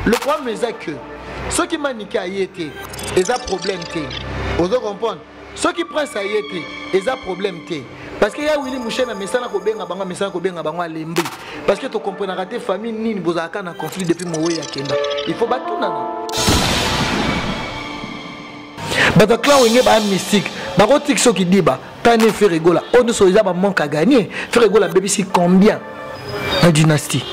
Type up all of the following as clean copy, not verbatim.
Le problème est que ceux qui maniquent à y été, ils ont problème. Vous comprenez? Ceux qui prennent ça y été, ils ont problème. Parce qu'il y a Willy Mouché, mais ça n'a pas de message à Lembi. Parce que tu comprends, raté famille, ni vous avez un conflit depuis Moué à Kenda. Il faut battre tout. Mais donc là, il y a un mystique. Mais quand tu dis que tu as un fait rigola, on ne sait pas manque à gagner. Fait rigola, bébé, c'est combien la dynastie?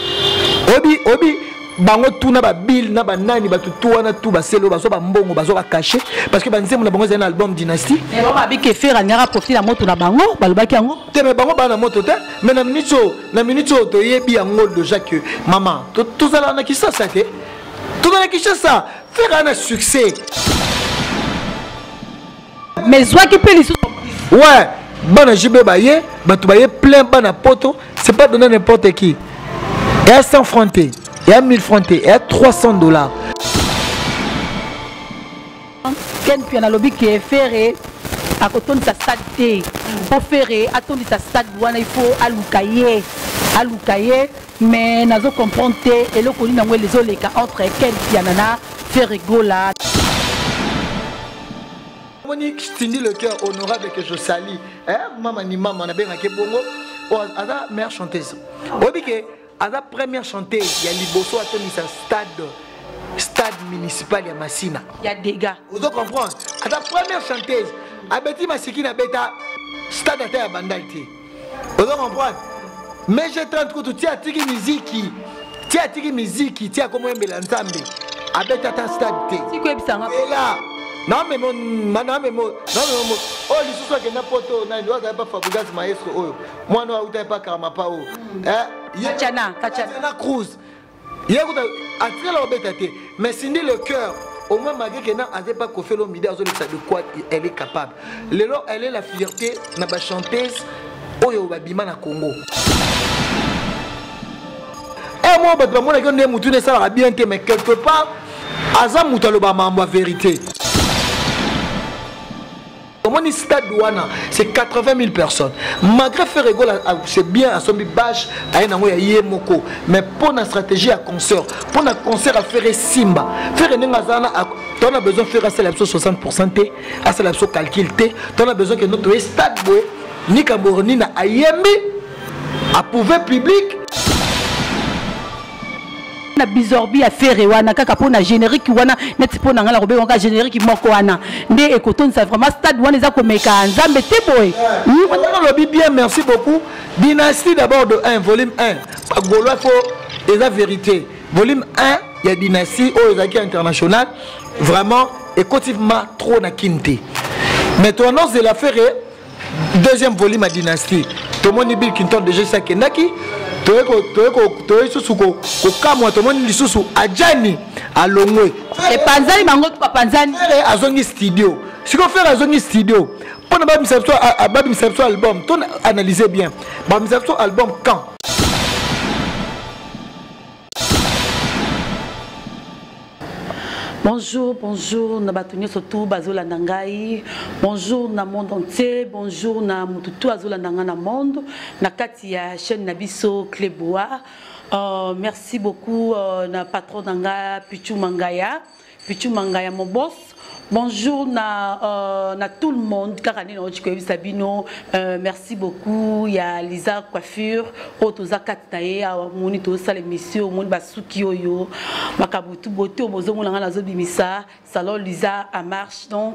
Obi. Bango tuna ba bill na ba nani ba tutua na tu ba selo ba so ba mbongo ba so ba caché parce que ba nzemu na bango c'est un album dynastie et on ba bi ke faire ngara profiter la moto na bango ba lobaki yango te me bango ba na moto te mais na minute to yebi yango déjà que maman tout ça là na kisa ça te tout na kisa ça faire un succès mais soit qui peut les ouais bana jibe ba ye ba tu ba ye plein bana poto c'est pas donner n'importe qui et à 100 francs. Il y a 1000 francs, il y a $300. Ken puis na lobby qui est ferré à côté de sa stade pour faire attendre sa stade il faut alukaye mais nazo comprendre et le connu nango les oleka entre Ken puis nana ferré gola. Monique Stindi le cœur honorable que je salue maman ni maman na benga ke bongo ada mère chanteuse obike à la première chanteuse, il y a Liboso à stade municipal de Massina. Il y a des gars. Vous comprenez? À la première chanteuse, à Betty Massiki na beta stade à terre bandalti. Vous comprenez? Mais j'ai 30 coups, tu as tiki musique, tu as comment aimer l'ensemble. À beta ta stade. C'est quoi ça? Et là, non mais oh les sous que n'importe où, non doit pas Fabregas maestro oh. Moi non ou pas Karamapa oh. Kachana Cruz. Il y a mais Cindy le cœur au moins malgré que n'a pas qu'on fait le midi de quoi elle est capable. Elle est la fierté na ba chanteuse oyo babima na Congo. Et moi ba moi que ne mutu ne ça bien mais quelque part azam mutalo ba mambo vérité. Mon stade douana c'est 80 000 personnes. Malgré faire rigole, c'est bien à son bâche à un amour à moko, mais pour la stratégie à concert, pour un concert à faire Simba, faire une ngazana, tu as besoin de faire à 60% T, à cela calcul T, tu as besoin que notre stade boy, ni Camerouni na ayembi, à pouvoir public. Na bizorbi à faire wana kaka pona générique wana net pona ngala robe wana générique moko wana ndé ekoton ça vraiment stade wana za komeka nzambe te boy on le bien merci beaucoup dynastie d'abord de 1 volume 1 Gaulois faut et la vérité volume 1 il y a dynastie au Zaki international vraiment écotivement trop na kinte mais ton annonce de l'affaire deuxième volume à dynastie tout le monde dit qu'il tente déjà ça kenaki toi susuko kokamwa tomoni lisusu ajani alongwe et panzani bango to panzani azongi studio siko faire azongi studio pour na babimisa album ton analyser bien babimisa album quand Bonjour, Nabatonio surtout Bazola Nangai. Bonjour na monde entier, bonjour na mututu Azola Nanga monde, na Katia chaîne Nabiso Clébois. Merci beaucoup na patron Nanga Pichu Mangaya mon boss. Bonjour na tout le monde, merci beaucoup. Il y a Lisa Coiffure, Otoza Katnae, Monito Salemissio, Mon Basuki Oyo, Makabutu Bote, Mozomo Langa Zobimisa, Salon Lisa à marche donc,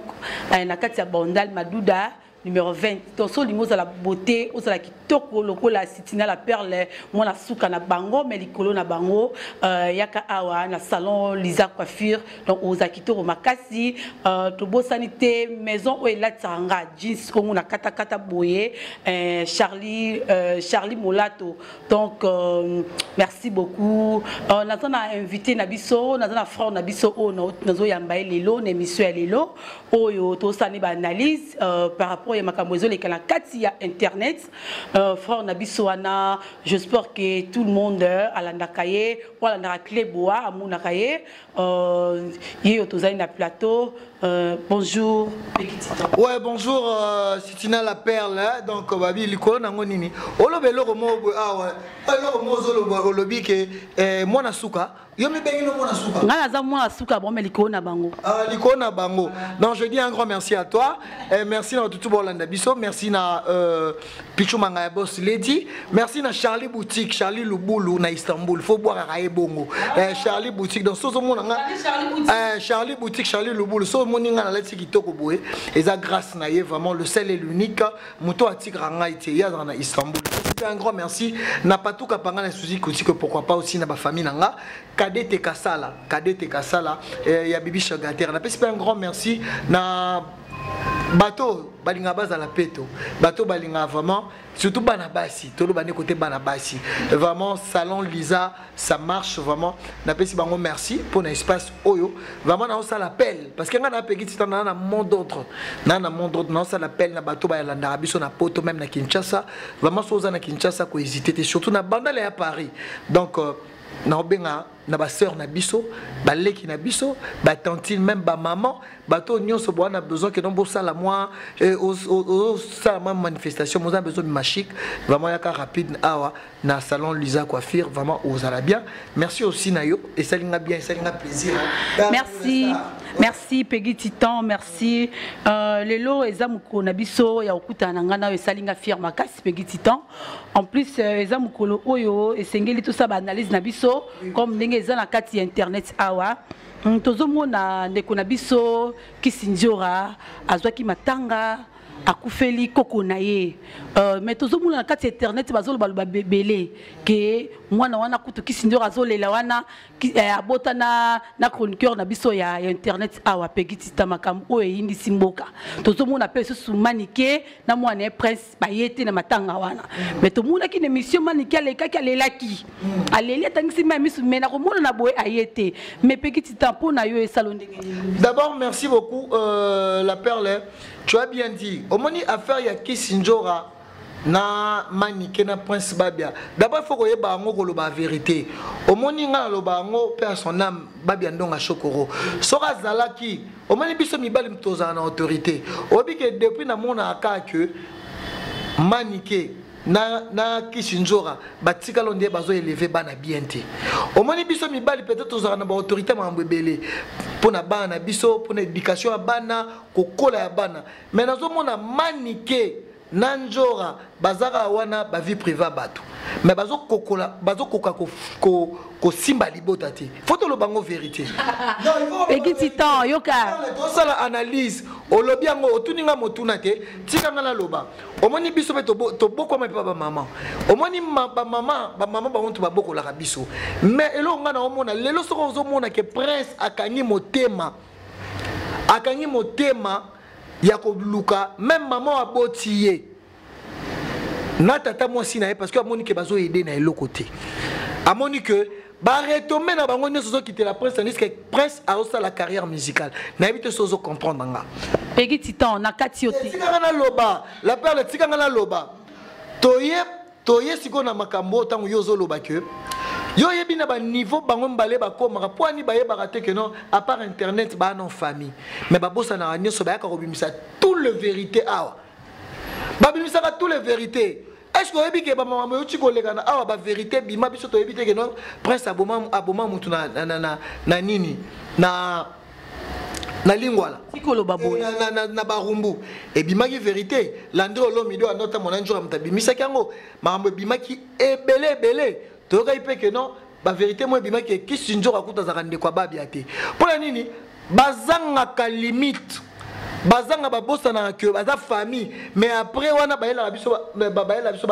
Nakatia Bondal Madouda. Numéro 20. Donc, sur l'image à la beauté, aux la kitoko, loko la sitina la perle, moi la souka na bango, mais l'icolo na bango, yaka awa na salon Lisa Coiffure, donc aux akito makasi, tobo sanité, maison où la tsanga, jeans comme na kata boye, Charlie Molato. Donc merci beaucoup. On a invité Nabiso, on a frère Nabiso, on a yambaye lelo, l'émission lelo, oyo to sani ba analyse par rapport ya makambozo les kala katia internet frère Nabisoana j'espère que tout le monde à la ndakaye wala na Clébois amuna kaye yo tozali na plateau bonjour. Ouais, bonjour, Sitina la perle, hein? Donc, babi, l'icône, nangonini. Olobelo, ah ouais. Alors, moi, je lobby que moi, nasuka. Yo me bengi no moi, nasuka. Nga za moi, nasuka, bon, mais l'icône à bango. Ah, l'icône à bango. Donc, je dis un grand merci à toi. Merci à tout Bolanda Bisso. Merci à Pichou Manga Boss Lady. Merci à Charlie Boutique, Charlie Luboulou, na Istanbul. Faut boire à Bongo. Charlie Boutique, donc, so mon Charlie Boutique, Charlie Luboulou. So mon inga na leti kitoko boé. Et ça grâce na yé vraiment le seul et l'unique. Mouto à Tigranga ité ya dans Istanbul. Un grand merci. N'a pas tout qu'à parler de soucis que pourquoi pas aussi na ba famille nanga. Kadete Kassala, y a Bibi Chagater. On a un grand merci. Na bateau balinga base à la peto. Bateau balinga vraiment surtout banabasi. Tout le bani côté banabasi. Vraiment salon Lisa, ça marche vraiment. Na pesi bango merci pour l'espace oyo. Vraiment na ça l'appel parce que ngana peki titan na monde d'autre. Na monde d'autre na ça l'appel na bateau ba landa biso na poto même na Kinshasa. Vraiment soza na Kinshasa ko hésiter surtout na bandale à Paris. Donc na obenga na ba sœur na biso ba leki na biso ba tantine même ba maman bato nyonso bo na besoin que non bo sala moi au ça manifestation mo a besoin de machique vraiment yaka rapide awa na salon Lisa coiffure vraiment aux ala bien merci aussi na yo et ça linga bien ça linga plaisir merci merci Peggy Titan merci lelo ezamuko na biso ya okuta na ngana esalinga firma kasi Peggy Titan en plus ezamukolo oyo esengeli tout ça ba analyse na biso comme ndenge na kati internet awa tozomona ndeko na biso Kisinjora azwaki matanga akufeli koko na ye mais tozomona na kati internet bazoloba belé ke mwana wana kutu Kisinjora azolela wana abota na chroniqueur na biso ya internet awa Peggy Titan makambo oyo yindi simboka tozomona pe susu manike na mwana prince bayete na matanga wana mais tomona ki émission manike alekaki alelaki aleli atangisi ma misu mena komona na boye ayete mais Peggy Titan pona yo salon ndenge. D'abord merci beaucoup la perle. Tu as bien dit, au moins affaire ya Kisinjora na manike na prince babia. D'abord il faut que bango ko loba vérité. Au moins nga loba ngo pe son âme babia ndonga chokoro. Sora zalaki, au moins biso mibali mtoza na autorité. Obi que depuis na mona aka que manike na Kisinjora batika londe bazo élever bana bienté. Au moins biso mibali peut-être tozana na ba autorité mambebele. Pour na bana biso pour l'éducation à bana kokola ya bana mais nazo mona manike nanjora bazara wana ba vie privée bato mais bazo kokola bazo koka ko simba libota te faut to lo bango vérité non Peggy Titan yoka to sala analyse o lobi yango otuninga motuna te tika ngala loba o moni biso be to boko ma papa maman o moni ba maman ba honto ba boko la biso mais elo nga na o mona lelo soko ozo mona ke prince akangi motema ya ko luka même maman abotiye na tata moi si na parce que amoni ke bazo aider na elo côté amoni que ba retomber na bango nyoso zo quitter la prince tandis que prince a aussi la carrière musicale na éviter sozo comprendre nga Peggy Titan na katioti tika na loba la perle tika na loba toye siko na makambo tango yozo loba que yo yebi na ba niveau bango mbale ba koma po ani ba yeba raté que non à part internet ba non famille mais ba bossa na nyoso ba ka robimisa tout le vérité awa ba bimisa ka tout le vérité. Est-ce que vous avez dit que la vérité, bima biso to éviter que non prince aboma mutu na nini na lingwala na barumbu et bima ki vérité landro lomido anota monanjo amta bimisa kango mambo bima ki ebele to ka ipe que non ba vérité moi bima ki Kisinjora akuta za rande kwa babia te pour la nini bazanga ka limite bazanga babosa na que baza famille mais après wana baela biso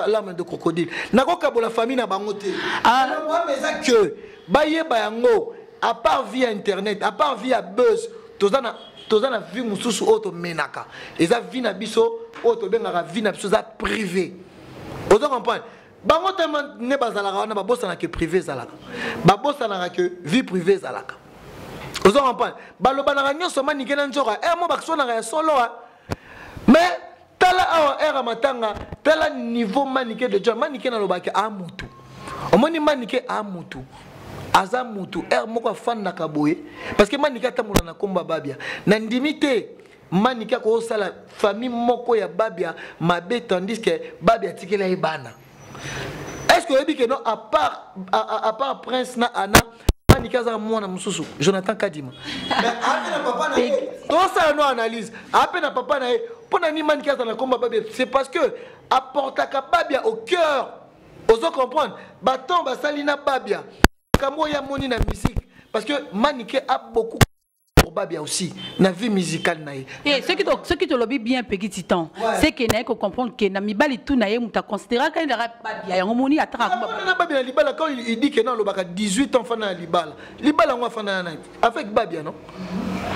l'âme de crocodile nakoka bola famille na bango te moi mais ça que bayeba yango à part via internet à part via buzz tozana vie mususu auto menaka eza vie na biso auto bengaka vie na biso za privé ozo comprendre bango te ne bazalaka wana babosa na que privé zalaka babosa na que vie privée zalaka. Vous en comprenez? Baloba na ganyo soma nikena njora. Mo bakso na ya solo mais tala awa era matanga tala niveau manike de John manike na lobaki a mutu. Omoni manike a mutu. aza mutu moko fan na kaboye parce que manika tamula na komba babia na ndimité manika ko sala famille moko ya babia mabe tandis que babia tikela ebana. Est-ce que vous dites que non, à part Prince na Anna, manika za mwana mususu Jonathan Kadima. Mais après na papa na tout ça no analyse. Après na papa na pour na ni manika za na komba babia, c'est parce que apportaka babia au cœur. Oso comprendre, baton basalina babia. Kamo ya moni na musique parce que Maniké a beaucoup pour babia aussi na vie musicale na. Et ce qui te lobby bien petit titan, c'est que n'a que comprendre que na mibali tout na ye muta considérer qu'il aura babia ya moni ataka na babia libala quand il dit que non le baka 18 ans fana libala. Libala ngwa fana na avec babia non.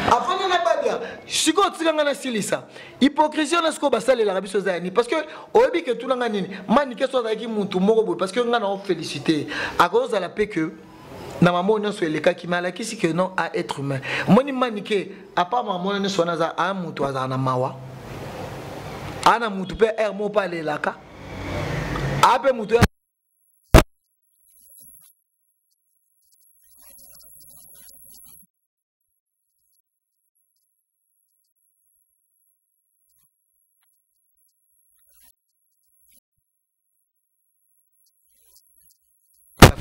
Afana na babia, siko tsikanga na silisa. Hypocrisie na siko basale la biso zani parce que oyebi que tout nga nini Maniké so za ki muntu moko parce que nga na féliciter à cause de la paix que na maman on soit les cas qui mal qui c'est que non à être humain moni Maniké à part maman on soit na a mutu azana mawa ana mutu pe mo pa le laka ape mutu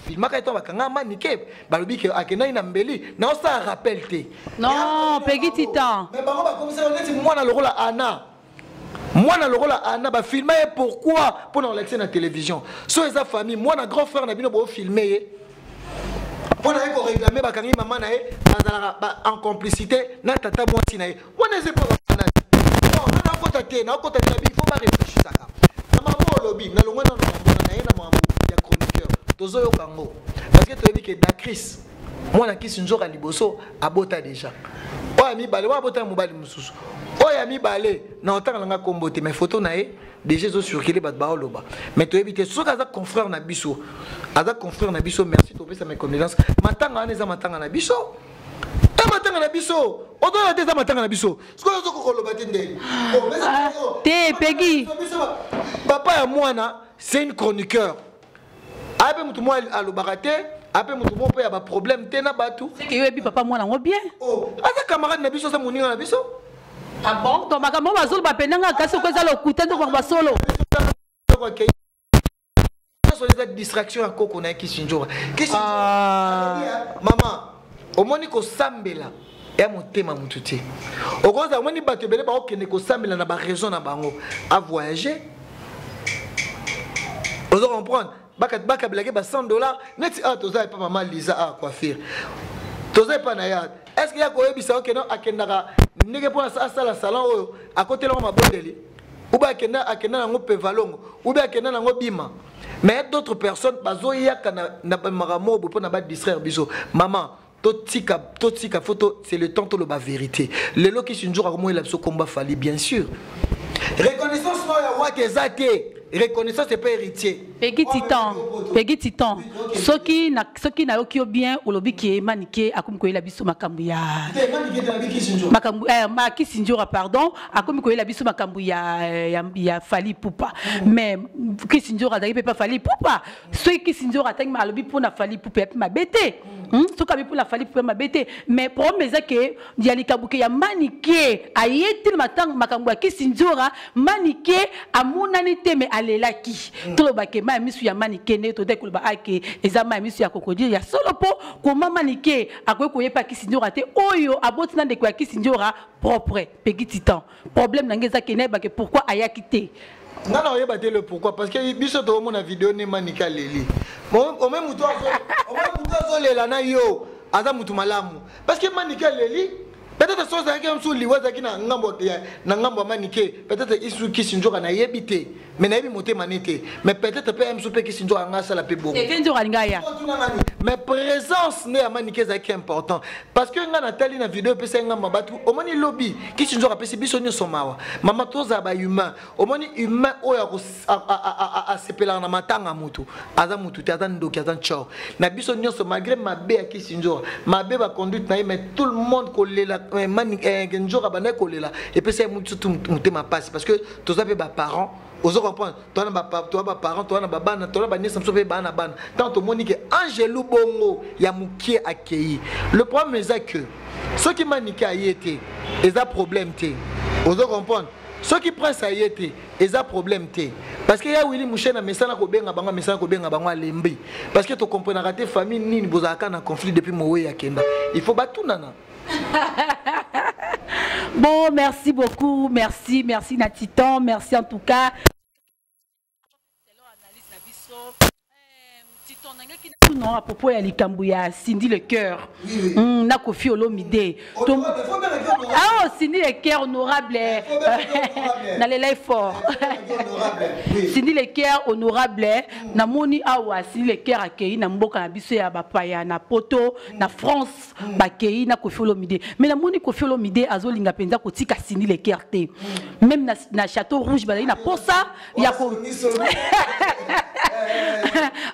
filmaka eto bakanga Maniké balobi ke akena ina mbeli na osa rappel te non Peggy Titan mais bango ba commissaire on dit moi na lokola Anna ba filmer pourquoi pour na l'excès na télévision so eza famille moi na grand frère na bino bo filmer pour na ko réclamer bakangi maman na bazala en complicité na tata moi tina ye on est pas na non na kota te na il faut pas réfléchir ça na maman lobby na longo na na ye na maman ya chroniqueur tozo yo kango parce que tu dis que da Chris moi na kisi nzoka liboso abota déjà oya mi balé wa abota mobali mususu oya mi balé na otanga nga kombote mais photo na ye déjà zo circuler bat ba oloba mais tu éviter so kaza confrère na biso merci to pesa mes condoléances matanga aneza matanga na biso matanga na biso odola te za matanga na biso siko zo ko loba te ndé te Peggy papa ya mwana c'est une chroniqueur abe mutu mo alobaka te ape mutu mo pe ya ba problème te na batu c'est que yebi papa mwana ngo bien asa camarade na biso sa moninga na biso ah bon to makambo bazolo ba penanga kasi ko za lokuta to ba solo so les distractions à koko na kisinjora maman omoni ko sambela ya motema mutu te okoza omoni bato bele ba okende ko sambela na ba raison na bango à voyager vous comprendre baka blaguer ba $100 net toza pas maman Lisa a coiffure toza pas na ya est-ce qu'il y a ko ebisa ok non akendaka ndenge pona sa la salon oyo à côté là ma bondeli ou ba akenda ngo pevalongo ou ba akenda ngo bima mais d'autres personnes bazo yaka na maramo pona ba distraire biso maman totika photo c'est le temps to le ba vérité le lo qui sinjura comme il a so combat fali bien sûr reconnaissance no ya wa kezate reconnaissance c'est pas héritier Peggy Titan soki na yoki bien olobi ki Maniké akomi ko ela biso makambu ya Kisinjora pardon akomi ko ela biso makambu ya Fally Ipupa mais Kisinjora dali pas Fally Ipupa soki Kisinjora tangi alobi pona Fally Ipupa ma bete soki abi pona Fally Ipupa ma bete mais problème eza ke yali kabuke ya Maniké ayeti matang makambu ya Kisinjora Maniké amunani te me alelaki tolobake misu ya Maniké ne to dekulu ba ake ezama misu ya kokodire ya solo po ko Maniké akoye koyepa Kisinjora te oyo aboti na ndeko ya Kisinjora propre Peggy Titan problème nangeza kene ba ke pourquoi ayaki te ngana oyeba te le pourquoi parce que biso to mona vidéo ne Maniké leli o même muto zo lela na yo aza mutu malamu parce que Maniké leli peut-être so za ke msu liwaza kina ngambo Maniké peut-être isu Kisinjora na yebite mais na yebi motema nete mais peut-être pe msu pe Kisinjora ngasa la pe bon mais présence ne ya Maniké za ki important parce que ngana tali na vidéo pe senga mabatu omoni lobby Kisinjora pe biso nyo somawa mama toza ba humain omoni humain oya a sepela na matanga mutu aza mutu te aza ndoki aza chor na biso nyo so malgré mabe ya Kisinjora mabe ba conduite na mais tout le monde kolela Maniké Njora bana kolela et puis c'est mutu mutema passe parce que toza pe ba parents Ozo comprendre, toi na parents, toi na babana, toi na ba nièce mso pe bana bana. Tant to monique Angelou Bongo ya mukie accueilli. Le problème c'est que ceux qui maniquent a été, ils ont problème té. Ozo comprendre. Ceux qui prennent ça y était, ils ont problème té. Parce que ya Willy Mouché na mesana ko benga bango mesana ko benga bango alembi. Parce que to comprendre raté famille nini bozaka na conflit depuis mowe ya kenda. Il faut batunana. Bon, merci beaucoup, merci Natitan, merci en tout cas. Non, à propos de Likambouya, Cindy le cœur. Na Kofi Olomide. Ah, Cindy le cœur honorable. N'allez fort. Cindy le cœur honorable. Na moni awa Cindy le cœur accueilli na mboka na biso ya bapaya na poto na France bakei na Kofi Olomide. Mais na moni Kofi Olomide azolinga penza kotika Cindy le cœur te. Même na Château Rouge bazali na posa ya ko.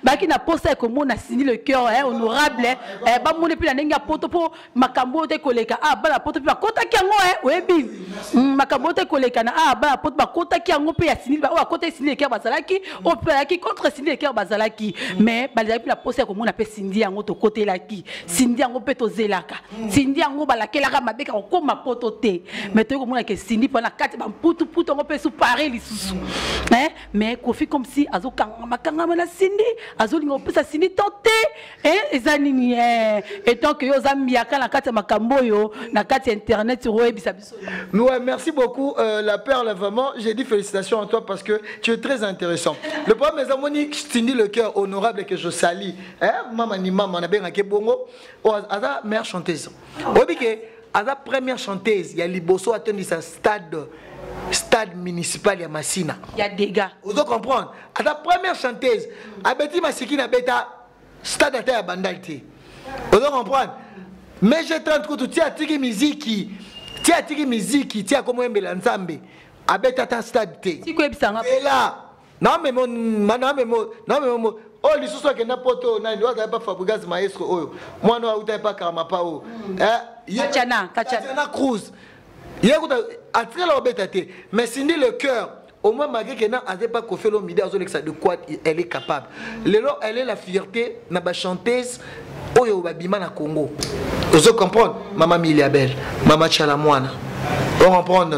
Baki na posa ko mona Cindy le cœur honorable ba moni pe na nenga poto po makambo te koleka ba la poto pe kota ki yango webi makambo te koleka na ba la poto ba kota ki yango pe ya Cindy ba o kota Cindy le cœur bazalaki o pe ki contre Cindy le cœur bazalaki mais bazali pe na posa ko mona pe Cindy yango to côté laki Cindy yango pe to zelaka Cindy yango balakelaka mabeka ko ma poto te mais to ko mona ke Cindy pa na kati ba putu yango pe sou paré lisusu mais Kofi comme si azokanga makanga na Cindy azolinga pe sa Cindy tenté ezanini et tant que yo zambiaka na kati makambo yo na kati internet roebisa biso. Ouais, merci beaucoup la perle vraiment, j'ai dit félicitations à toi parce que tu es très intéressant. Le problème mes amis Cindy le cœur honorable que je salue maman ni maman na benga ke bongo aza meilleure chanteuse. Obike aza première chanteuse ya liboso attendi sa stade municipal ya Masina. Il y a des gars. Vous comprendre. À la première chanteuse, Abeti Masiki na beta stade à terre bandalité. Vous comprendre. Mais j'ai 30 coups, tu as tiki musique, tu as tiki musique, tu as comme un belanzambe. Abeta ta stade té. Si quoi bisanga. Et là, non mais oh les sous que na poto na ndoa pas Fabregas maestro oh. Moi no uta pas Karamapa oh. Kachana Cruz. Il y a attiré la bêteté, mais Cindy le cœur, au moins malgré qu'elle n'a pas Kofi Olomide, de quoi elle est capable. Elle est la fierté, na ba chanteuse, oyo babima na Congo. Vous comprenez, Maman Miliabel, Maman Chalamwana, on comprend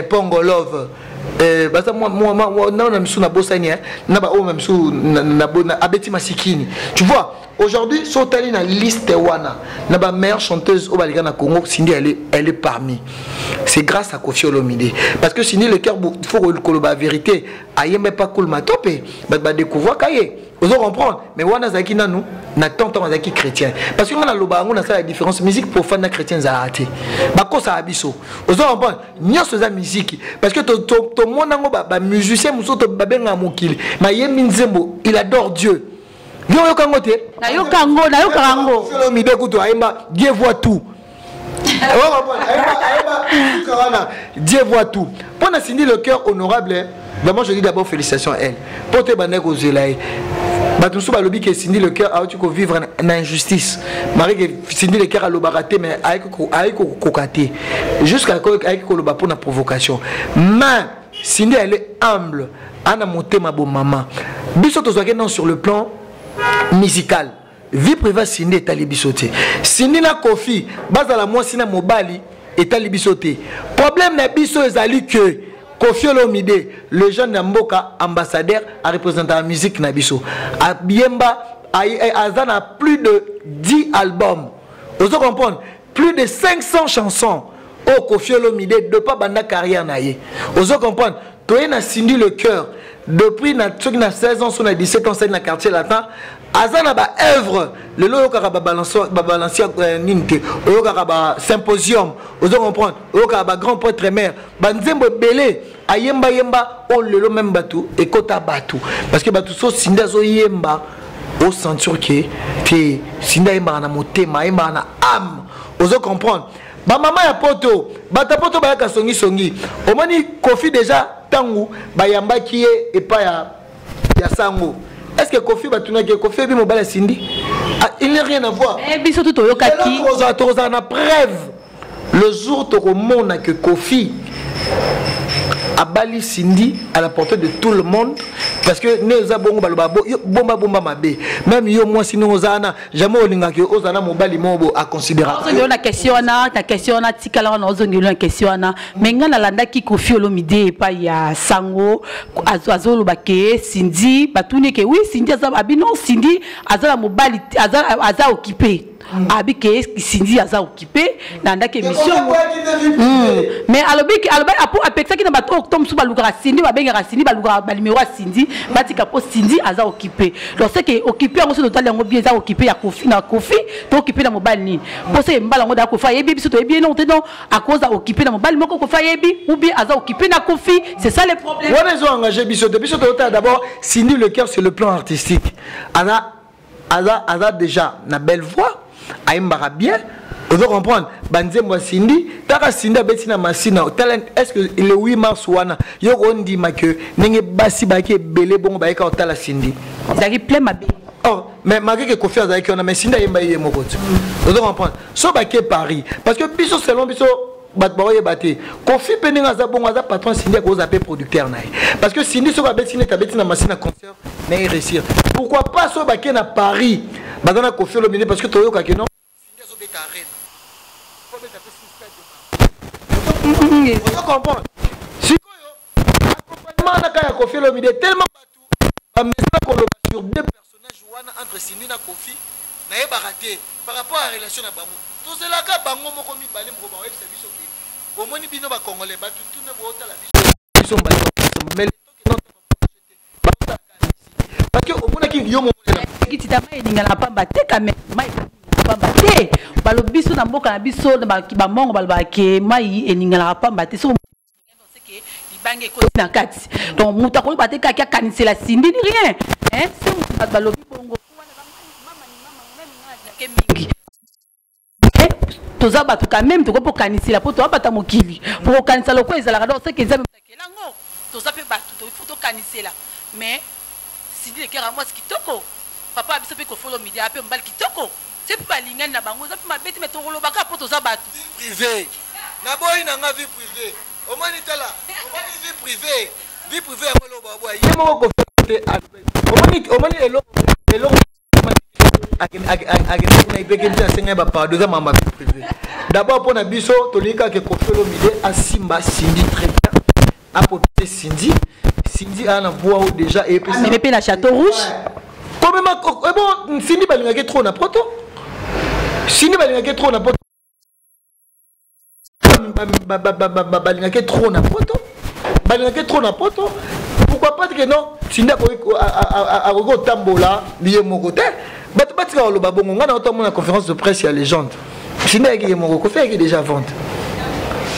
Pongo Love. Basa moi na misu na bosani na ba o misu na abeti masikini. Tu vois, aujourd'hui sotali na liste wana na ba meilleure chanteuse au baliga na Congo, Cindy elle est parmi. C'est grâce à Kofi Olomide parce que Cindy le cœur il faut que la vérité ayembe pas cool matopé ba découvrir kaye. Vous comprenez, mais wana zaki na nous na tonton zaki chrétien parce que on a lobango na ça la différence musique profane na chrétien za raté. Ba ko sa abiso. Vous comprenez, nyoso za musique parce que to monango ba musicien musoto babenga mokili. Ma yemi nzembo, il adore Dieu. Yo yokango te. Na yokango. Olomide kuto ayemba Dieu voit tout. Dieu voit tout. Pour na Cindy le cœur honorable, vraiment je dis d'abord félicitations à elle. Pour te banek aux zelaï. Batoussou balobi que Cindy le cœur a tu vivre en injustice. Marie que Cindy le cœur a l'obaraté mais avec cocaté. Jusqu'à avec koloba pour la provocation. Mais Cindy elle est humble. Ana monté ma bonne maman. Biso to non sur le plan musical. Vie privée Cindy est allé bisoter. Cindy na Kofi, base à la moi sina mobali est allé bisoter. Problème na biso ezali que Kofi Olomide, le jeune Namboka ambassadeur à représenter la musique na biso. A Biemba a plus de 10 albums. Vous comprenez? Plus de 500 chansons. Oh Kofi Olomide de pas banda carrière na ye. Vous comprenez? Toi na Cindy le cœur. Depuis na 16 ans, on a 17 ans, c'est dans le quartier latin. Azana ba œuvre, le loyoka ba balancer ninte, loyoka ba symposium, vous comprenez? Loyoka ba grand poète mère, ba nzembo belé, ayemba yemba, on le lo même batou et kota batou. Parce que batou so sinda zo yemba, au sentir que sinda yemba na motema, yemba na âme. Vous comprenez? Ba maman ya poto, ba ta poto ba ya songi songi. Au mani Kofi déjà tangu ba yamba qui est et pas ya sango. Est-ce que Kofi va tourner que Kofi est mobile Cindy? Il n'y a rien à voir. Mais biso tout oyokaki. On a preuve. Le jour où on a que Kofi abali Cindy à la portée de tout le monde parce que neza bongo balobabo bomba mabe même yo moi sinon ozana jamais olinga ke ozana mobali mobo à considérer on a question na tikala on a question na menga na landa ki Koffi Olomide pa ya sango azolo bake Cindy batuni ke oui Cindy abino Cindy azala mobali azala occupé abi ke Cindy aza occupé na ndake mission mais alobi apo apeksa ki na bato octobre sou balukara Cindy babenga Cindy balukara balimero Cindy batika po Cindy aza occupé donc c'est que occupé ngo so total yango bien aza occupé ya Koffi na Koffi to occupé na mobile ni po se mbala ngo da Koffi yebi biso to yebi non te donc à cause da occupé na mobile moko Koffi yebi ou bien aza occupé na Koffi c'est ça le problème on les ont engagé biso to d'abord Cindy le cœur sur le plan artistique Aza déjà na belle voix aïmbara bien, on doit comprendre. Banze moi Cindy, taka Cindy betina masina talent. Est-ce que le 8 mars wana yo on dit ma que nenge basi baki belé bon ba ka otala Cindy. Ça qui plein ma bé. Oh, mais malgré que Koffi avec on a mais Cindy yemba yemo kotu. On doit comprendre. So baki Paris parce que biso selon biso bat boye baté. Koffi peninga za bon za patron Cindy ko za pe producteur naï. Parce que Cindy so ba betina ta betina masina concert mais réussir. Pourquoi pas so baki na Paris? Badana Koffi Olomide parce que toyo ka non. On comprend. Si accompagnement na Koffi Olomide tellement partout, sur deux personnages entre Cindy et Koffi, na yeba raté par rapport à la relation na bango. Tout cela ka bango moko mi balé mko ba web service ok. Au moni bino ba congolais ba tout ne bota la biso ba mais parce que au mona ki yo mo ki titama eninga pamba te kame mai pamba te balo biso na mboka na biso na ba mongo balo ke mai eninga na pamba te so c'est que libange ko na kati donc muta ko ba te ka kanisela Cindy ni rien hein c'est balo bongo mama ni mingi toza batu quand même to ko kanisela po to bata mokili pour kanisela ko ezala donc c'est que ezame takela ngo toza pe batu to faut to kanisela mais Cindy le cœur à moi ce qui toko papa abiso pe Koffi Olomide ape mbal ki toko c'est pas lingani na bango za pe mabeti meto rolo baka poto za batu privé na boy na nga vie privée au moins ni tala au moins vie privée ya molo babo yemo ko Koffi au moins elo d'abord pour na biso tolika que Koffi Olomide asimba Cindy très bien apporter Cindy a na voix déjà et puis mais pe la Château Rouge quand même bon Cindy balingaki trop na poto Cindy balingaki trop na poto balingaki trop na poto pourquoi pas que non Cindy a rego tambola lié mon côté batika lo babongo ngana otomo na conférence de presse ya légende Cindy qui est mon Koffi qui déjà vente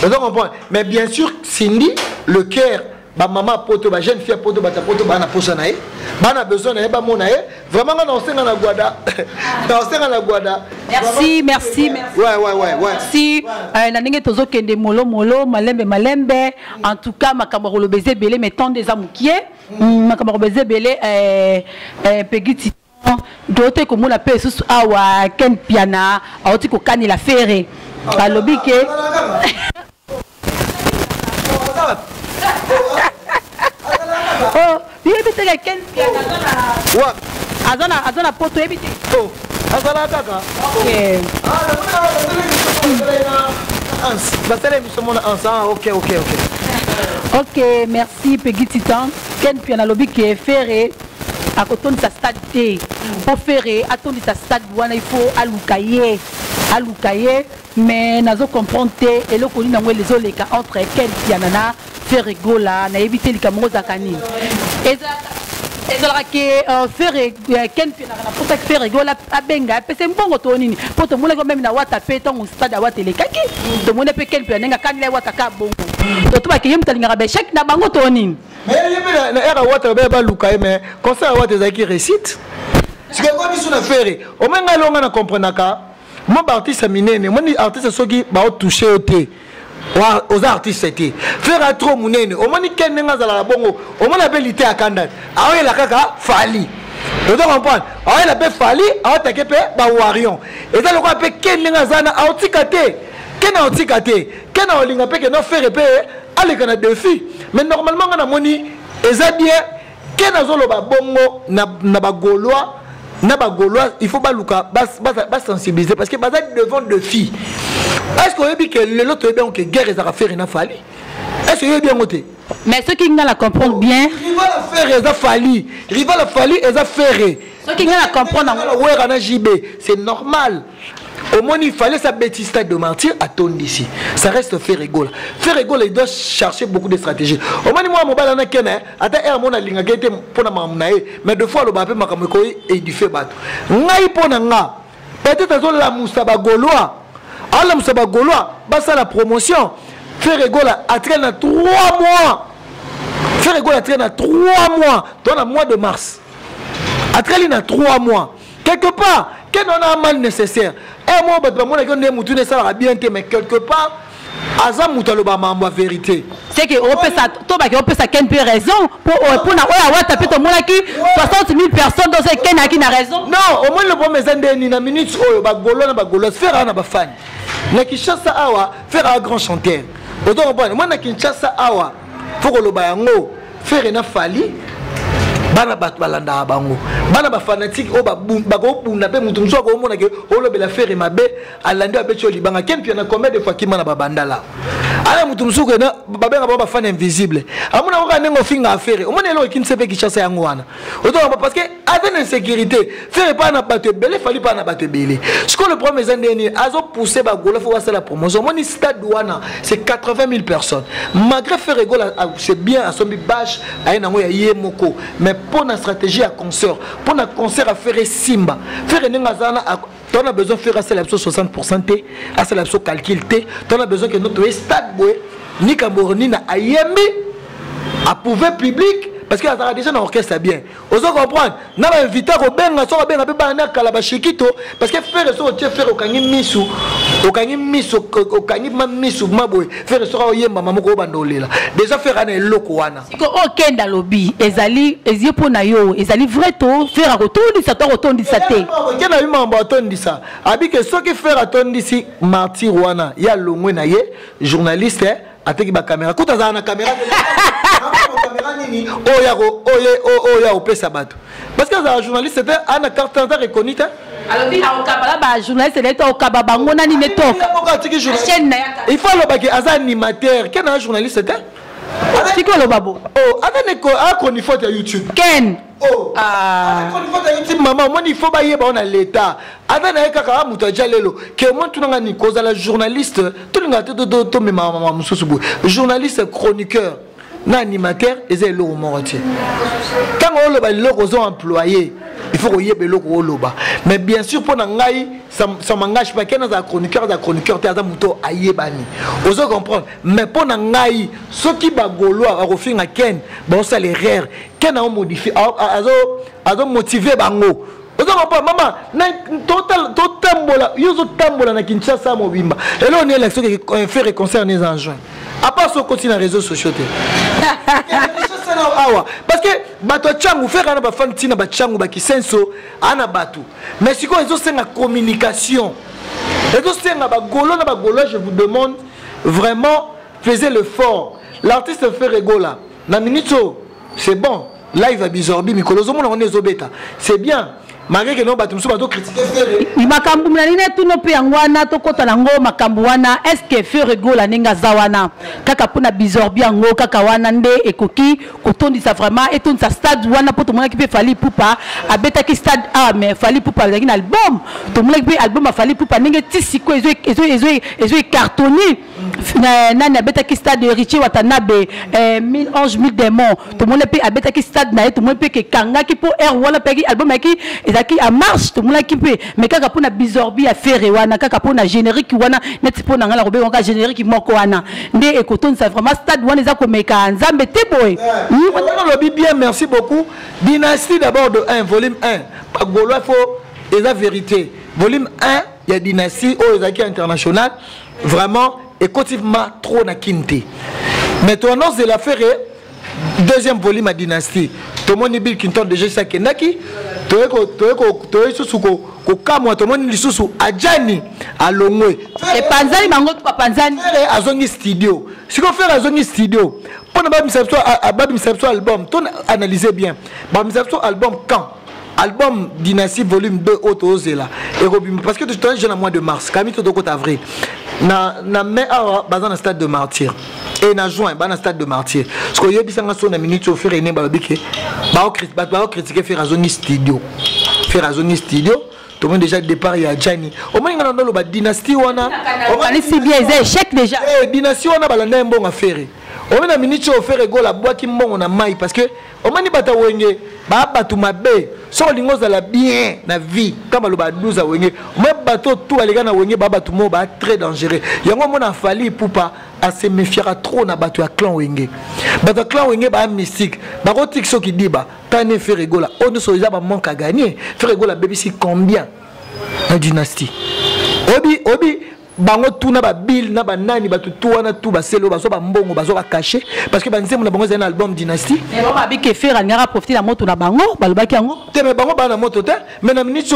donc on comprend mais bien sûr Cindy le cœur ba maman poto ba jeune fille poto bata poto bana posa nae bana besoin nae ba mona ye vraiment na osenga na gwada merci ouais si na ndenge tozo kende molo malembe en tout cas makambo lo beze belé mais tant des amukie makambo beze belé pegiti dote ko mona pe susu awa ken piana auti ko kani la ferre balobi ke oh, il est peut-être quelqu'un qui a azana poto ebité. Oh, azana kaka. OK. OK, merci Peggy Titan. Ken piana lobby qui est ferré à côté de sa stade T. Pour ferré à ton de sa stade il faut alukaye mais nazo comprendre et le connu nango les oleka entre Ken piana ferré gola na éviter les cameroun zakani. ezalaka ke fere ken pena na pota fere gola abenga pese mbongo to nini poto mule ko même na wata pe tongo stade wata elekaki to mune pe ken pena nga kanila wata ka bongo to tuba ke yimta linga be chaque na bango to nini mais yebe na era wata be ba luka mais concert wata zaki récite ce que ko biso na fere o menga longa na comprenaka mo artiste minene mo ni artiste soki ba o toucher oté aux artistes c'était faire trop munene au moins ken nga zala bongo au moins la belité à kandat awe la kaka fali vous comprenez awe la be fali awe takepe ba warion et ça le quoi pe ken nga zana autikate ken autikate ken olinga pe que non faire pe aller kana défi mais normalement on a moni eza bien ken azolo ba bongo na ba gaulois il faut pas luka bas sensibiliser parce que baza devant de filles. Est-ce que vous avez que l'autre est bien que guerre est à faire une fali? Est-ce que vous avez bien noté? Mais ceux qui n'ont la comprendre bien. Rival à faire est à fali. Rival à fali est à faire. Ceux qui n'ont la comprendre. C'est normal. Au moins il fallait sa bêtise de mentir à ton ici. Ça reste faire rigolo. Faire rigolo, il doit chercher beaucoup de stratégies. Au moins moi mon balana kena, ata mon linga gete pour na mamnae, mais deux fois le bapé makameko et du fait bateau. Ngai pona nga. Peut-être azol la musaba gaulois. Allah musaba gaulois, basa la promotion. Faire rigolo a traîné à 3 mois. Faire rigolo a traîné à 3 mois dans le mois de mars. A traîné à 3 mois. Quelque part, quel on a un mal nécessaire. Et moi, mais quelque part, Azam Moutaloba m'a vérité. C'est que on peut ça quelle raison pour taper ton monde qui 60 000 personnes dans ce qui n'a raison. Non, au moins le premier zende ni na minute oh bagolo faire na ba fan. Na Kinshasa awa faire un grand chanteur. Autant bon, moi na Kinshasa awa faut que le bayango faire na fali. Bana bat balanda bango bana ba fanatique o ba buna pe mutu mso ko mona ke o lo bela faire mabe alandi abecho libanga ken pia na combien de fois kimana ba bandala ala mutu mso ko na babenga ba fan invisible amuna ko nengo finga affaire o mona lo kinsepe Kinshasa yango wana oto parce que avec insécurité faire pas na bato belé fali pas na bato belé ce que le premier zandeni azo pousser ba golo faut faire la promotion moni stade wana c'est 80 000 personnes malgré faire rigole c'est bien à son bâche à na ya yemoko mais pour la stratégie à concert, pour un concert à faire Simba, faire une ngazana, tu as besoin de faire à 60%, à 60% calcul, tu as besoin que notre stade ni Cameroun ni Ayembi à pouvoir public parce que ça a déjà un orchestre bien. Vous comprenez? N'a pas invité au benga, so benga pe ba na kalabashikito parce que faire so tie faire au kangi misu, au kangi misu maboy, faire so o yemba mamoko bandolela. Déjà faire un loko wana. Siko aucun dans lobby, ezali pour na yo, ezali vrai to faire retour di sa te. Quel a eu mambo atondi ça? Abi que ce qui faire atondi si martyr wana, ya longwe na ye, journaliste ateki ba caméra. Kuta za na caméra. Parce que un journaliste c'était un carte reconnu. Alors journaliste il faut le baguer à animateur. Quel un journaliste c'était? C'est quoi le babo? Oh, avec un chroniqueur de YouTube. Ken. Oh, chroniqueur de YouTube maman, moi il faut bailler on a l'état. Avec un kaka mutaja lelo. Que moi tout n'a ni cause à la journaliste. Tout le monde tout mes maman mususubu. Journaliste chroniqueur. Animateur et c'est le mortier. Quand on ont employé, il faut qu'il y ait le loba. Mais bien sûr, pour n'engager, ça m'engage pas. Quand on a chroniqueur, tu as un mouton à yébani. Vous allez comprendre. Mais pour n'engager, ceux qui bagolo à refaire à Ken, bon ça les rares. Ken a modifié, a motivé bango. Vous allez comprendre, maman, total bola, yozo tambola na Kinshasa mobimba. Et là on est l'élection qui fait les concerts les enjoints. À part ce côté dans les réseaux sociaux. Parce que bato changu faire un bafan tina ba changu ba kisenso ana batu. Mais si quoi ils ont la communication. Ils ont ba golo na ba golo, je vous demande vraiment faisez l'effort. L'artiste fait rigola. Na minito, c'est bon. Live à Bizorbi Mikolozo mon on est zobeta. C'est bien. Malgré que nous battons sur bateau critiquer il m'a cambu na nina tout no pe ngwana to kota na ngo makambu wana est-ce que fait rigola ninga zawana kaka puna Bizorbi ngo kaka wana nde ekoki kotondisa vraiment et tout sa stade wana pour tout monde qui peut fali poupa abeta ki stade ah mais fali poupa avec un album tout monde qui peut album a fali poupa ninga tisiko ezo cartonné nani abeta ki stade de Richie Watanabe 1011 000 démons tout monde peut abeta ki stade na tout monde peut que kanga qui pour air wala pe album qui ezaki a marche tout le monde qui peut mais kaka pona Bizorbi a faire wana kaka pona générique wana net pona ngala robe wanga générique moko wana nde ekoton ça vraiment stade wana za ko meka nzambe te boy on lobby bien merci beaucoup dynastie d'abord de 1 volume 1 pas golo faut et la vérité volume 1 il y a dynastie au ezaki international vraiment écotivement trop na kinte mais ton annonce de l'affaire deuxième volume à dynastie tout le monde Bill Clinton déjà ça kenaki toi sous ko kamwa tout le monde lisusu ajani alongwe et panzani bango to panzani azongi studio siko faire azongi studio pour na ba misapso album ton analyser bien ba misapso album quand album Dynastie volume 2 auto zela et parce que tu es jeune à mois de mars kami to ko avril na mai awa bazan na stade de martyr et na juin ba na stade de martyr parce que yebisanga so na minute au faire ene ba bike ba critiquer faire azongi studio tout le monde déjà départ il y a Gianni au moins ngana ndolo ba Dynastie wana on est si bien ils échec déjà Dynastie wana balanda mbonga faire au moins na minute au faire go la bois qui mbongo na mai parce que au moins ni bata wenge ba batu mabe so lingo za la bien na vie kama lo ba 12 a wenge même bateau tout alega na wenge ba batu mo ba très dangereux yango mona fali poupa à se méfier trop na batu ya clan wenge batu clan wenge ba mystique ba ko tikso ki diba tane faire rigola on so za ba manque à gagner faire rigola baby si combien la Dynastie obi bango tuna ba bill na ba nani ba tutu wana tu ba selo ba so ba mbongo ba so ba caché parce que ba nzemu na bango za un album Dynastie mais ba bi ke faire ngara profiter la moto na bango ba lobaki yango te mais bango ba na moto te mais na minute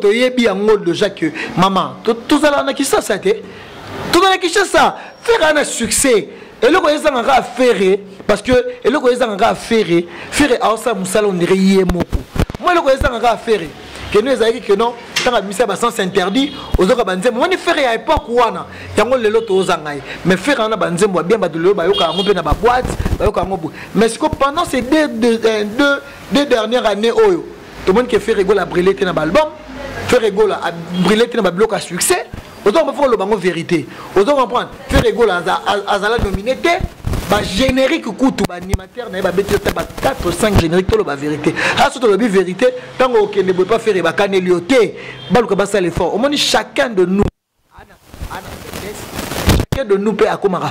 to yebi yango déjà que maman tout ça na ki ça te tout na ki ça faire un succès et le ko ezanga ka faire parce que et le ko ezanga ka faire a ça musala on dirait yemoko moi le ko ezanga ka faire que nous avons dit que non, quand la mission est interdit, aux autres banzem, on est fait à l'époque où on a, yango le lot aux angai, mais faire un banzem boit bien badoulo, bayoka on peut na ba boîte, bayoka on bout. Mais ce que pendant ces deux dernières années, tout le monde qui fait rigolo à brûler dans l'album, fait rigolo à brûler dans le bloc à succès, aux autres on fait le bango vérité, aux autres on prend, fait rigolo à la nominé. Ba générique coutou ba animateur na ba bête ba 4 ou 5 génériques to la vérité ah surtout la vérité tant que ne peut pas faire ba canelioté baluka ba ça l'effort au moins chacun de nous chacun de nous peut accompagner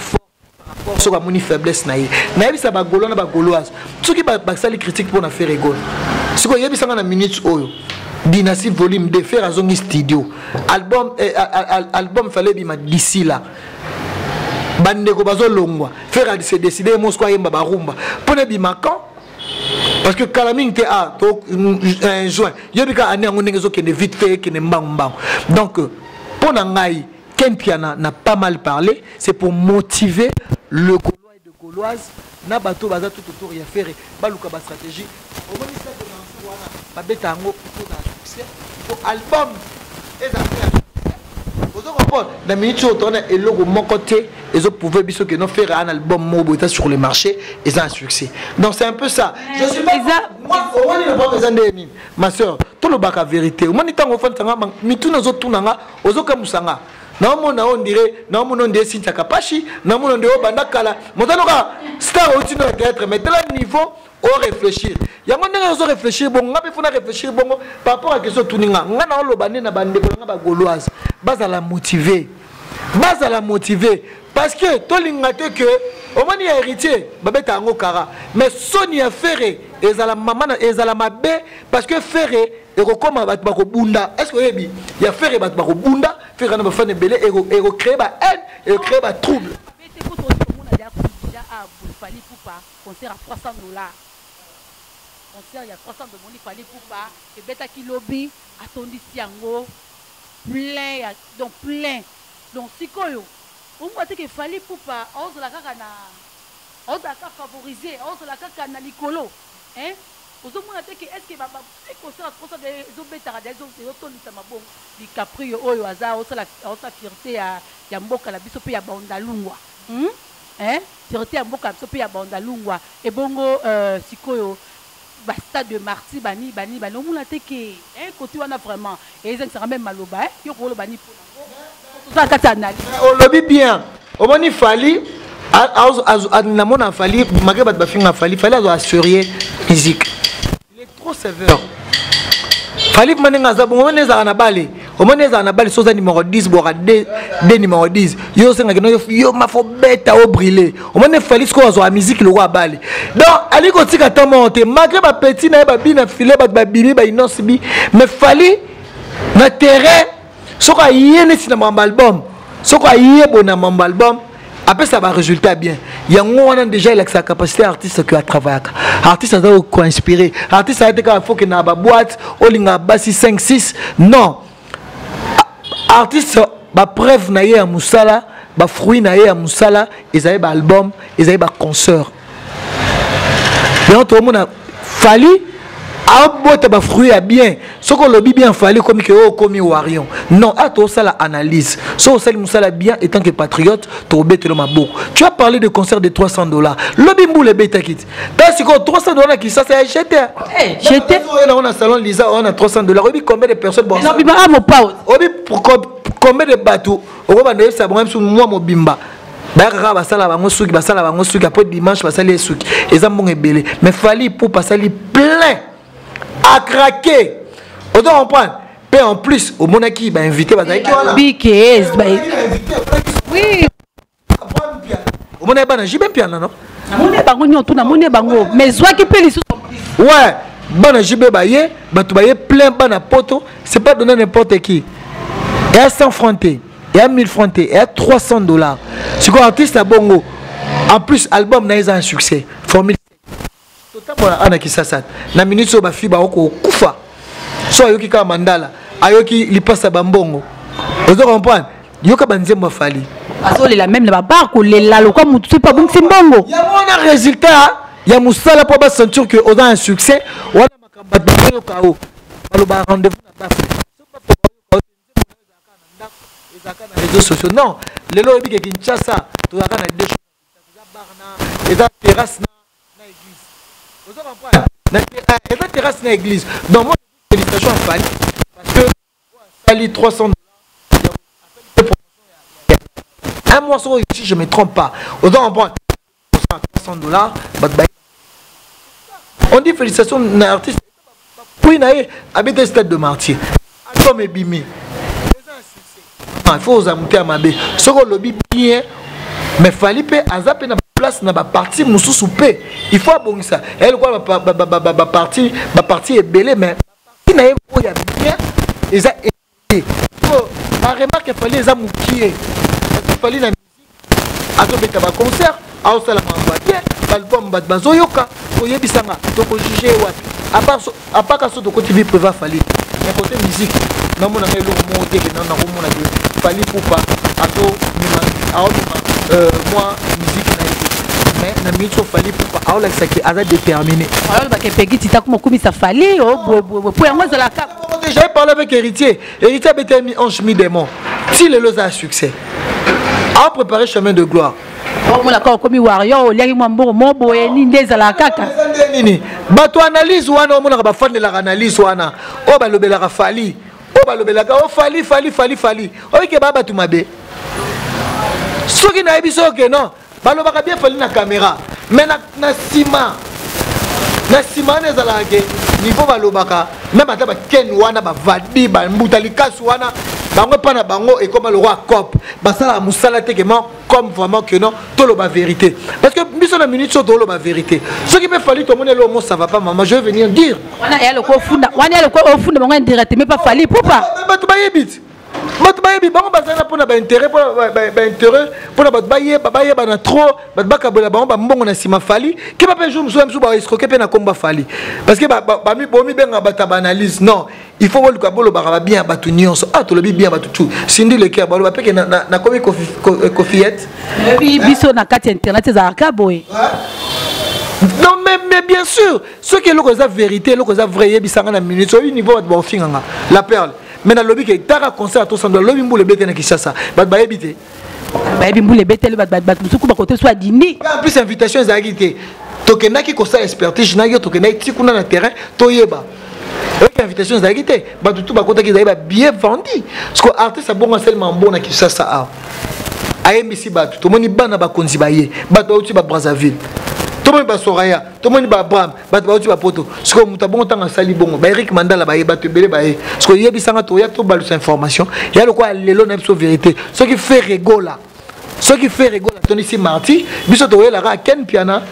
rapport sur la faiblesse na ça ba golo na ba goloise ceux qui ba ça les critiques pour na faire rigolo ce que yebi sanga na minutes oyo Dynastie volume 2 faire azongi studio album fallait bima d'ici là bandeko bazo longwa faire se décider Moscou yemba barumba pone bimakan parce que kalaming te a to juin yebika ane ngone ngezo kene vite fait kene mbang donc pona ngai Kempiana n'a pas mal parlé c'est pour motiver le Gaulois et de Gauloises na bato baza tout autour ya faire baluka ba stratégie au moins ça de wana ba beta ngo pour na succès pour album et affaires dans minute où on est logo mon côté ils ont pouvoir biso que non faire un album mobile sur le marché et ça un succès donc c'est un peu ça je suis pas moi au moins il ne pas besoin de ma soeur tout le bac à vérité au moins il t'en offre tanga mais tout nos autres tunanga ozoka musanga na on dirait na on dirait Cynthia Kapashi na on dirait Bandakala motanoka star au tino théâtre mais tel niveau au réfléchir ya ngone ngazo réfléchir bon ngabe funa réfléchir bon par rapport à question tuninga ngana on lobane na bande ko ngaba gauloise base à la motiver parce que tolingate que au moins il y a héritier babeta ngo kara mais Sonia Ferré ezala maman ezala mabe parce que Ferré et comme bat bako bunda est-ce que yebi il y a Ferré bat bako bunda Ferré na ba fane belé et créer ba haine et créer ba trouble concert à $300 concert il y a $300 il fallait pour pas et beta qui lobby attendu siango plein donc si koyo on voit que fallait pour pas on la kaka na on da ka favoriser on la kaka na likolo hein ozo mona te que est-ce que ba concert à $300 zo beta des zo to lisa mabon di caprio oyo aza on sa fierté ya mboka la biso pe ya bandalungwa hein fierté ya mboka biso pe ya bandalungwa et bongo sikoyo basta de marti bani on mona te que hein côté wana vraiment et ça sera même maloba hein yo ko lobani pour tout ça kata analyse on lobby bien au moins il fallait na mona fallait malgré bat bafinga fallait assurer musique il est trop sévère fallait manenga za bon oneza na bale au moins neza na bale soza numéro 10 bora de numéro 10 yo senga que yo ma fo beta au briller au moins il fallait ko zo musique le roi bale donc ali ko tika ta monter malgré ba petit na ba bina filet ba bimi ba inosbi mais fallait na terrain soko yene sina mamba album soko yebo na mamba album après ça va résultat bien yango on a déjà la capacité artiste que à travailler artiste a ko inspiré artiste a été quand faut que na ba boîte olinga basi 5 6 non artiste ba preuve na ye ya musala ba fruit na ye ya musala ezali ba album ezali ba concert donc tout le monde a fallu abote ba fruit à bien ce qu'on le bien fallu comme que oh comme warion non à tout ça la analyse so ça musala bien étant que patriote to bete le mabou tu as parlé de concert de $300 lobby mboule beta kit parce que $300 qui ça c'est acheté j'étais on a salon Lisa on a $300 obi combien de personnes bon non biba mo pa obi pour combien de bateaux on va donner ça bon même sur moi mo bimba Bakara basala bango suki après dimanche basala suki ezambon ebele mais fallait pour passer plein à craquer. On doit comprendre. Et en plus, au Monaki, il va inviter. Oui. Au Monaki, j'ai bien piano, non? Mais soit qui peut les sous. Ouais. Bana jibe baye, batu baye plein bana poto, c'est pas donner n'importe qui. Il y a 100 francs, il y a 1000 francs, il y a $300. C'est quoi artiste à bongo? En plus, album n'a un succès. Formule. Totalement ana kisasa. Na minute so ba fiba oko kufa. So ayoki ka mandala, ayoki lipasa bambongo. Vous comprenez? Yoka banzemba fali. Aso la même la ba ko le la lo comme tu pas bon simbongo. Ya mona résultat, ya musala po ba sentir que on a un succès, on a makamba de yo kao. Balo ba rendez-vous na ba. Ezaka na réseaux sociaux. Non, les lobi ke Kinshasa, to zaka na deux choses. Barna, eza terrasse na église. Vous comprenez? Eza terrasse na église. Donc moi félicitations à Fali parce que Fali $300. Un mois sur si je me trompe pas. Vous comprenez? $300. On dit félicitations à l'artiste. Puis il habite le stade de Martyr. Album est bimé. Il faut aux amouter à ma baie. Ce qu'on lobby bien, mais fallait payer à zapper na place na ba partie moussou soupé. Il faut abonner ça. Elle quoi ba partie est belé mais il n'a pas bien. Ils a été. Faut la remarque qu'il fallait les amoukier. Il fallait la musique. À tout ba concert, à au salama bien, album ba bazoyoka, ko yebisanga, to ko juger wapi. À part que ce de côté vie privé fallait. Mais côté musique, non mon ami le monter que non mon ami fallait pour pas ato moi musique na été mais na mito fallait pour pas alors ça qui a déterminé alors ba ke pegi tita comme ça fallait pour moi de la cap déjà parlé avec héritier avait mis en chemin démon si le los a succès a préparé chemin de gloire on la comme warrior liaki mambo mobo ni ndeza la kaka nini bato analyse wana on ba fan de la analyse wana o ba lobela ka fali o ba lobela ka o fali o ke baba tu mabe soki na ebiso ke non ba lobaka bien fali na caméra mais na sima ne zala ke niveau ba lobaka même ata ba ken wana ba vadi ba mbutalikas wana bango pa na bango et comme le roi cop basala musala tekement comme vraiment que non to lo ba vérité parce que biso na minute so to lo ba vérité ce qui peut fallu tout le monde le mot ça va pas maman je vais venir dire wana ya le ko funda bango indirect mais pas fallu pourquoi bato ba yebit bato ba yebi bango basala pona ba intérêt pona bato ba yeba na trop bato ba kabola bango ba mbongo na sima fali ki ba pe jour musu ba escroquer pe na komba fali parce que ba mi bomi benga bata ba analyse non il faut que le kabolo ba bien bato nyonso to le bien bato tout sindi le cœur ba pe que na komi cofiette et puis biso na carte internet za kaboy non mais bien sûr ce qui est la vérité la vraie bisanga na minute au niveau de finganga la perle mais dans le lobby qui est concert à tout ça dans le lobby mboule bete na Kinshasa bat ba yebite ba yebi mboule bete le bat musuku ba côté soit dini en plus invitation za gité tokenaki ko sa expertise na yo tokenaki tikuna na terrain toyeba avec invitation za gité bat tout ba côté qui za bien vendu parce que artiste a bon seulement bon na Kinshasa a MBC bat tout moni bana ba konzi ba ye bat ba ba Brazzaville tout le monde va Soraya, tout le monde va Bram, va ba poto. Ce que muta bon temps sali bon, ba Eric Mandala ba ba te belé ba. Ce que yebi sanga to ya to balu information. Il y a le quoi lelo na so vérité. Ce qui fait rigola. Ce qui fait rigola Tony si Marty, biso to la ra ken piana.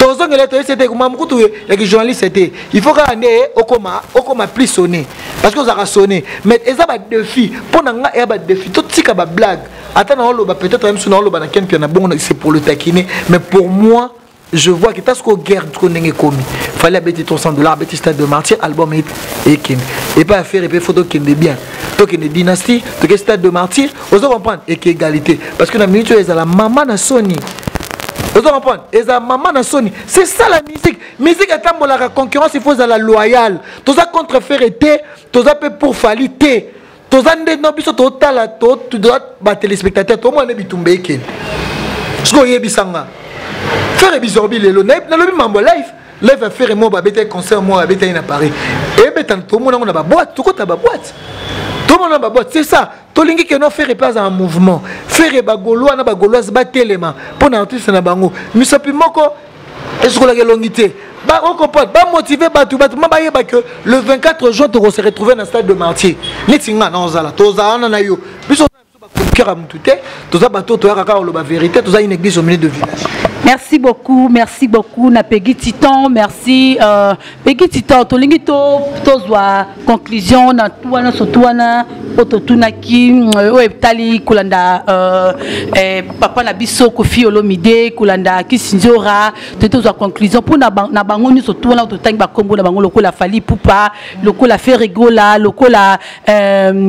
Tozo ngela to c'était comme mukutu ya ki journaliste c'était. Il faut ka né okoma plus sonner parce que ça a sonné. Mais eza ba défi, pour nga ya ba défi, tout tika ba blague. Attends on lo ba peut-être même sur on lo ba na ken piana bon c'est pour le taquiner, mais pour moi je vois que t'as ce qu'on guerre il fallait abeter $300 abeter Stade de Martyr album et pas faire et puis photo qui est bien donc une dynastie donc Stade de Martyr vous comprendre et qui égalité parce que la minute est à la maman na Sony vous comprendre et la maman na Sony c'est ça la musique est la concurrence il faut à la loyale tout ça contre faire été tout ça pour falité tout ça non biso total la tu dois battre téléspectateurs tout le monde est bitumbe ken ce qu'on y est bisanga faire bizorbi lelo na lobi mambo live va faire moi ba bete concert moi bete ina Paris et bete tout le monde on a ba boîte tout côté ba boîte tout le monde a ba boîte c'est ça to lingi que non faire pas un mouvement faire ba golois na ba goloise ba telema pour na artiste na bango misapi moko est-ce que la longité ba on comprend ba motiver ba tout ba que le 24 juin tu se retrouver dans le Stade de Martyr netinga na ozala toza na yo biso cœur à moutouté tout ça bateau toi la vérité tout ça une église au milieu de village. Merci beaucoup na Peggy Titan merci Peggy Titan to lingi to zwa conclusion na tuana so tuana ototunaki tali kulanda papa na biso Kofi Olomide kulanda Kisinzora to zwa conclusion pour na bango ni so tuana ototangi ba kombo na bango lokola Fali Pupa lokola Ferregola lokola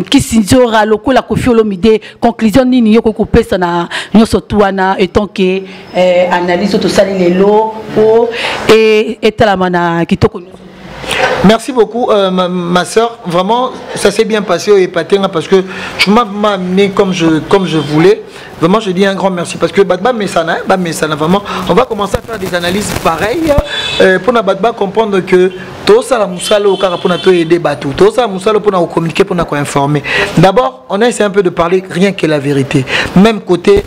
Kisinzora lokola Kofi Olomide conclusion nini yoko kopesa na nyoso tuana etant que analyse tout ça les lots et talamana kitoko. Merci beaucoup ma soeur vraiment ça s'est bien passé au Epatenga parce que tu m'as amené comme je voulais vraiment je dis un grand merci parce que Badba Messana vraiment on va commencer à faire des analyses pareilles pour Badba comprendre que tout ça la musala au cara pour aider Batou tout ça musala pour nous communiquer pour nous informer d'abord on a essayé un peu de parler rien que la vérité même côté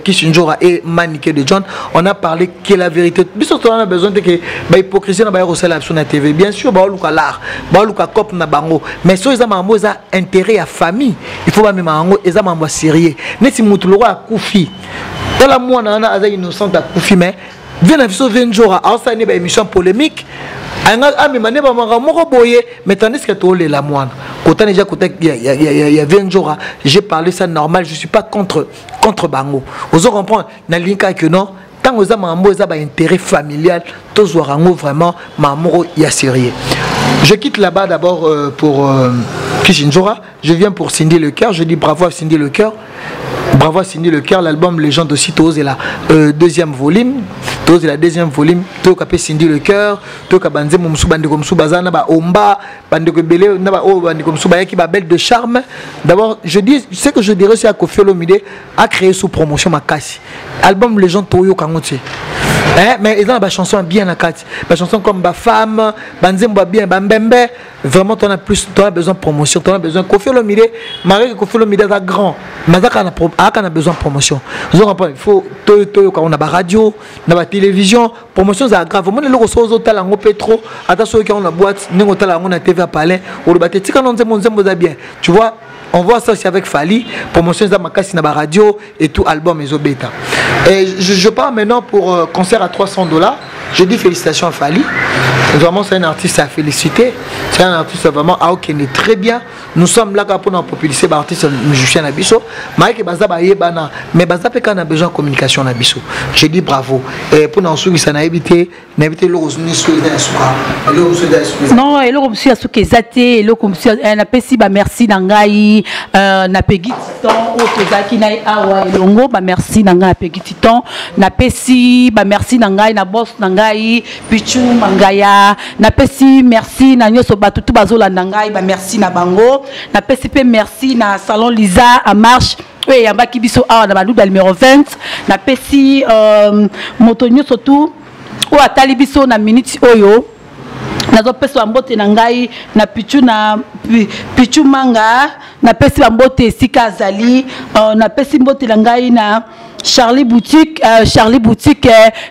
Kishinjora et Maniké de John on a parlé que la vérité surtout on a besoin de que hypocrisie na ba la sur la TV bien sûr ba luka l'art ba luka cop na bango mais so ils ont intérêt à famille il faut pas même bango ils ont sérieux neti mutu loko akufi tala mwana na aza innocent akufi mais vient na viso 20 jours à ça ne ba émission polémique anga amemane ba moko boye mais tandis que to le la mwana kota déjà côté il y a 20 jours j'ai parlé ça normal je suis pas contre bango vous comprendre na linka que non tant aux amambo ils ont intérêt familial tous warango vraiment mamoro ya sérieux. Je quitte là-bas d'abord pour Kishinjora. Je viens pour Cindy Le Cœur. Je dis bravo à Cindy Le Cœur. Bravo à Cindy Le Cœur. L'album Légende aussi, Toz est la deuxième volume. Toz est la deuxième volume. Toz capé Cindy Le Cœur. Toz kabanze mumsu bande comme sou bazana ba omba bande ko belé na ba o bande comme sou ba yaki ba belle de charme. D'abord, je dis ce que je dirais c'est à Kofi Olomide a créé sous promotion makasi. Album Légende Toyo Kangote. Mais ils ont des chansons bien à quatre. Des chansons comme Ba Femme, Banzemba bien, Bambembe. Vraiment, tu as besoin de promotion. Tu as besoin de Kofi Olomide. Marie Kofi Olomide est grand. Mais tu as besoin de promotion. Il faut on a la radio, on a la télévision. Promotion, c'est grave. Moi, les gens qui ont la pétro, attention qui ont la boîte, qui ont la TV à Palais, ou le bâtiment, bien. Tu vois, on voit ça aussi avec Fali. Promotion, c'est ma la radio et tout album et bêta. Et je pars maintenant pour concert à $300. Je dis félicitations à Fali. Vraiment, c'est un artiste à féliciter. C'est un artiste vraiment qui est très bien. Nous sommes là pour nous populariser l'artiste musicien Nabiso. Mais Baza Peka a besoin de communication Nabiso. Je dis bravo. Et pour nous souhaiter ça n'a évité le rosny sur les non, et l'homme aussi a ce que zaté, et l'homme aussi a pessi ba merci nangai na Peggy Titan otozaki na awa elongo ba merci nangai na Peggy Titan na pessi ba merci nangai na boss nangai Pichu Mangaya na pessi merci na nyoso batutu bazola nangai ba merci na bango na pessi pe merci na salon Lisa à marche. Oui, il y a un biso à la numéro 20 na pessi motonyo surtout ou à talibiso na minute oyo nazo pesi bambote na ngai na pichu manga na pesi bambote esika azali na pesi mbote na ngai na Charlie Boutique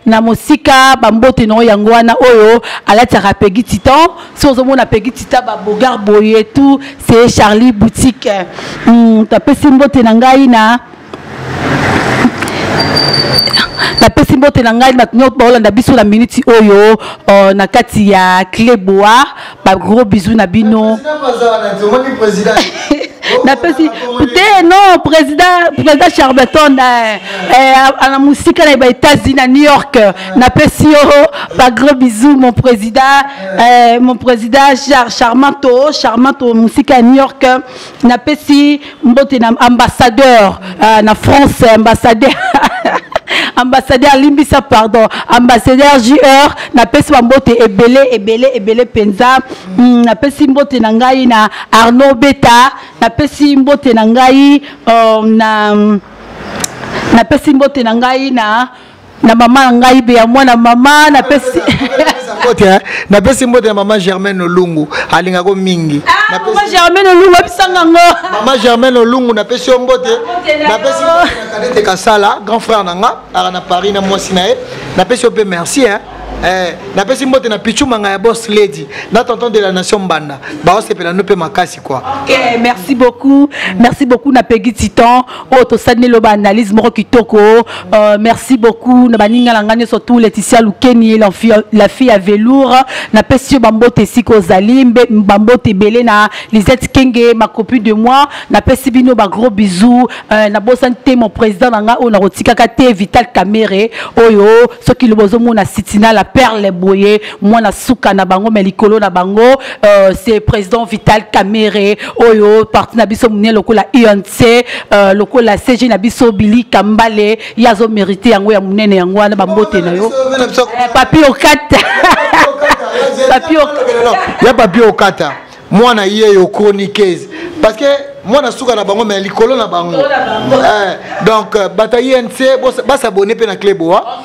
na mosika bambote no yango wana oyo alatiaka Peggy Titan si ozomona Peggy Titan ba bogar boye tout c'est Charlie Boutique ta pesi mbote na ngai na pesi mbote na ngai na biso na minute oyo na kati ya Clébois ba gros bisous na bino napesi te non président Charbeton à musique aux États-Unis à New York napesi pas gros bisous mon président Charmanto musique à New York napesi mbote na ambassadeur na France ambassadeur Limbisa pardon ambassadeur JR na pesi mbote ebele penza na pesi mbote na ngai na Arnaud Beta na pesi mbote na ngai na pesi mbote na ngai na mama ngai be ya mwana mama na pesi na pesi mbote ya mama Germaine Olungu alinga ko mingi na pesi mama Germaine Olungu abisanga ngo mama Germaine Olungu na pesi mbote na pesi Kadete Kasala grand frère nanga na Paris na mwasi na ye na pesi pe merci na pesi mbote na Pichu manga ya boss lady na tonton de la nation Mbanda ba osepela no pe makasi quoi. OK, merci beaucoup na Peggy Titan to sadne lo ba analyse moko kitoko merci beaucoup na baninga langane surtout Laetitia Lukeni la fille à velours na pesi bambote siko zalimbe bambote belé na Lisette Kenge ma copine de moi na pesi bino ba gros bisous na bosante mon président nanga o na rotika kate Vital Kamere oyo soki le bozo mona sitina la perle boye moi na suka na bango melikolo na bango c'est président Vital Kamere oyo parti na biso munye lokola INC lokola CG na biso Billy Kambale yazo mérité yango ya munene yango na bambote na yo papi okata papi okata ya papi okata moi na ye yo chroniqueuse parce que moi na suka na bango mais likolo na bango donc bataille NC bo s'abonner pe na Cleboa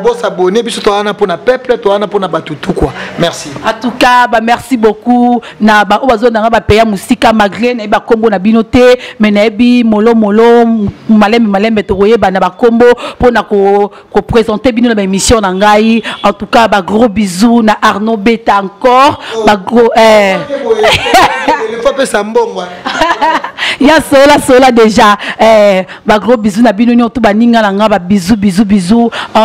bo s'abonner biso to ana pona peuple to ana pona batutu quoi merci en tout cas merci beaucoup na ba obazo na ba payer musika malgré na ba kombo na binoté mais na bi molo malembe to yeba na ba kombo pona ko présenter bino na émission na ngai en tout cas ba gros bisous na Arnaud Beta encore ba gros il faut pe sambongo ya sola déjà ba gros bisous na bino tout baninga na nga ba bisous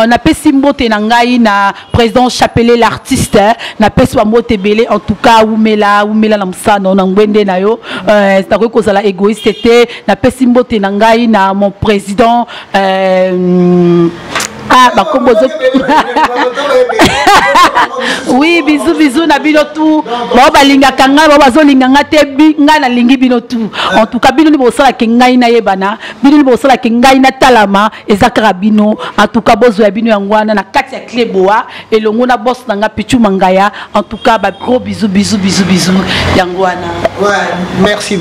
na pesi mbote na ngai na président Chapelet l'artiste na pesi mbote belé en tout cas umela na msano na ngwende na yo c'est à cause la égoïste na pesi mbote na ngai na mon président bakombozo oui bisous na bino tout ba balingaka ngai ba bazolinganga te ngai na lingi bino tout en tout cas bino ni bosala ke ngai na yebana bino ni bosala ke ngai na talama ezakara bino en tout cas bozo ya bino yangwana na kati ya Cleboa elongo na boss nanga Pichu Mangaya en tout cas ba gros bisous yangwana ouais merci